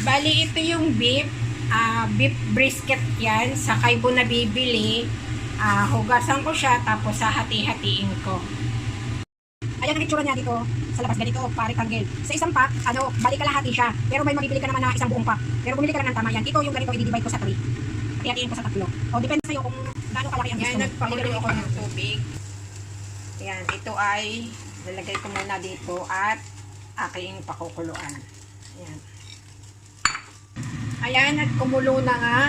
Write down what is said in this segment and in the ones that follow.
Bali, ito yung beef brisket yan. Sa kaibo na bibili. Hugasan ko siya, tapos hahati-hatiin ko. Ayan ang itsura niya dito. Sa labas, ganito, pa-rectangle. Sa isang pack, bali kalahati siya. Pero may mabibili ka naman na isang buong pack. Pero bumili ka lang ng tama yan. Ito yung ganito, i-divide ko sa 3. Hati-hatiin ko sa 3. O, depende sa'yo kung gaano kalaki ang gusto mo. Yan, nagpakulo ako ng tubig. Yan, ito ay lalagay ko muna dito at aking pakukuluan. Yan. Ayan, at kumulo na nga.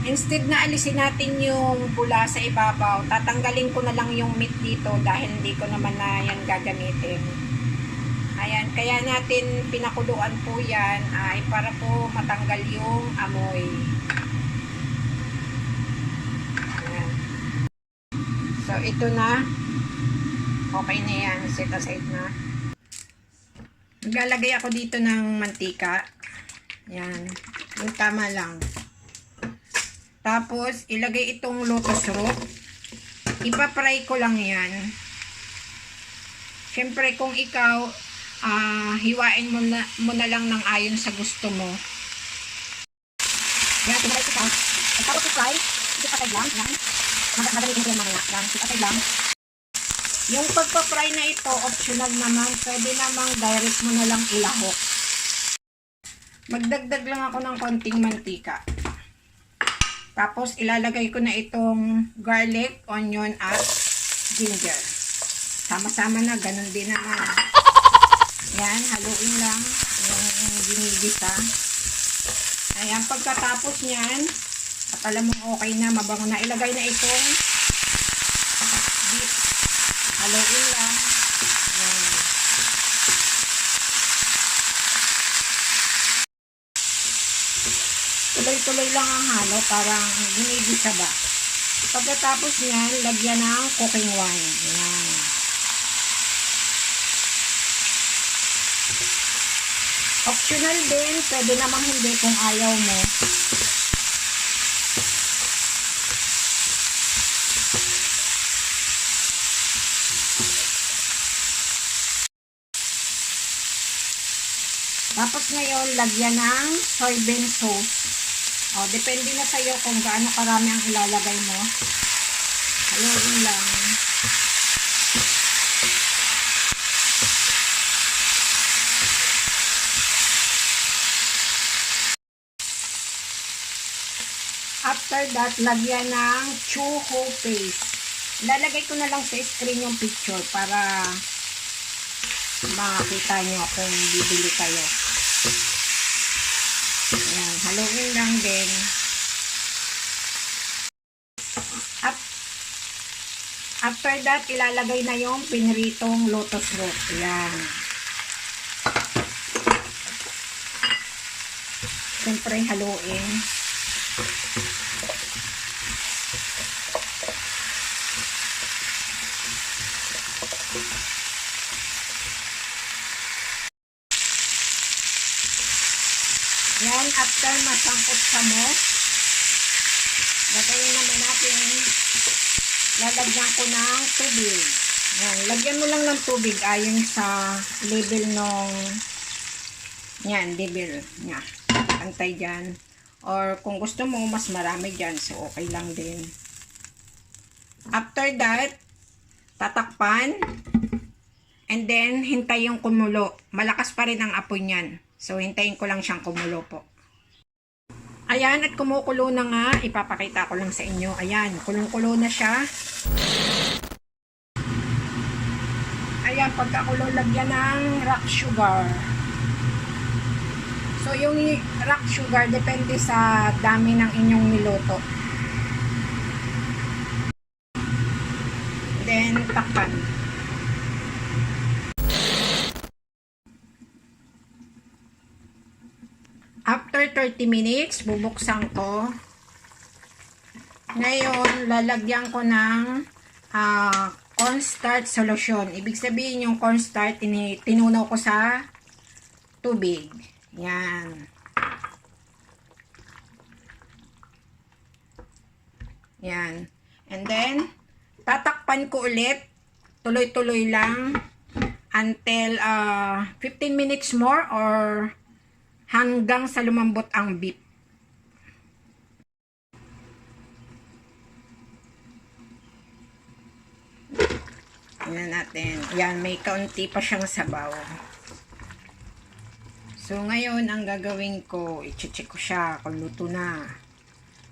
Instead na alisin natin yung bula sa ibabaw, tatanggalin ko na lang yung meat dito dahil hindi ko naman na yan gagamitin. Ayan, kaya natin pinakuluan po yan ay para po matanggal yung amoy. Ayan. So, ito na. Okay na yan. Set aside na. Maglalagay ako dito ng mantika. Yan. Yung tama lang. Tapos, ilagay itong lotus root. Ipa-fry ko lang yan. Siyempre, kung ikaw, hiwain mo na lang ng ayon sa gusto mo. Yan, tinalay ko siya. Tapos i-fry, isip-aside lang. Yan. Magalitin ko yan mamaya. Yan, isip-aside lang. Yung pagpa-fry na ito, optional naman. Pwede namang direct mo na lang ilahok. Magdagdag lang ako ng konting mantika. Tapos, ilalagay ko na itong garlic, onion, at ginger. Sama-sama na, ganun din naman. Yan, haluin lang yung ginigisa. Ayan, pagkatapos niyan, at alam mo okay na, mabango na, ilagay na itong beef. Haluin lang. Yan. Tuloy-tuloy lang ang halo, parang ginigisa ba. Pagkatapos niyan, lagyan ng cooking wine. Yan. Optional din, pwede namang hindi kung ayaw mo. Tapos ngayon, lagyan ng soybean sauce. O, depende na sa'yo kung gaano karami ang ilalagay mo. Haluin lang. After that, lagyan ng chuho paste. Lalagay ko na lang sa screen yung picture para makita nyo kung bibili kayo. Ayan, haluin lang din. After that, ilalagay na yung pinritong lotus root. Ayan. Siyempre, haluin. Yan, after masangkot sa mo, lagyan naman natin, lalagyan ko ng tubig. Yan, lagyan mo lang ng tubig ayon sa level nung, yan, level niya. Antay dyan. Or kung gusto mo, mas marami dyan, so okay lang din. After that, tatakpan, and then, hintay yung kumulo. Malakas pa rin ang apoy niyan. So, hintayin ko lang siyang kumulo po. Ayan, at kumukulo na nga. Ipapakita ko lang sa inyo. Ayan, kulong-kulo na siya. Ayan, pagkakulo, lagyan ng rock sugar. So, yung rock sugar, depende sa dami ng inyong niluto. Then, takpan. After 30 minutes, bubuksan ko. Ngayon, lalagyan ko ng cornstarch solution. Ibig sabihin yung cornstarch, tinunaw ko sa tubig. Yan. Yan. And then, tatakpan ko ulit. Tuloy-tuloy lang until 15 minutes more or hanggang sa lumambot ang beef. Tingnan natin. Yan, may kaunti pa siyang sabaw. So, ngayon, ang gagawin ko, i-check ko siya kung luto na.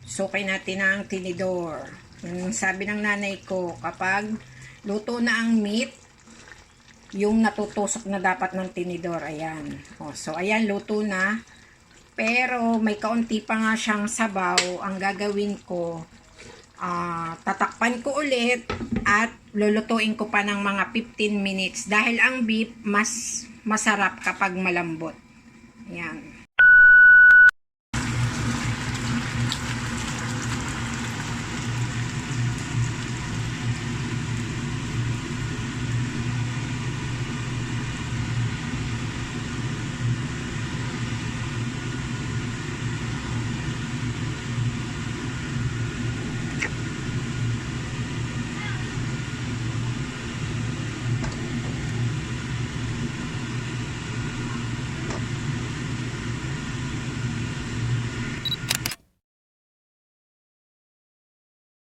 Sukin natin ang tinidor. Yung sabi ng nanay ko, kapag luto na ang meat, yung natutusok na dapat ng tinidor, ayan. O, so, ayan, luto na. Pero, may kaunti pa nga siyang sabaw. Ang gagawin ko, tatakpan ko ulit at lulutuin ko pa ng mga 15 minutes dahil ang beef mas masarap kapag malambot. Yan.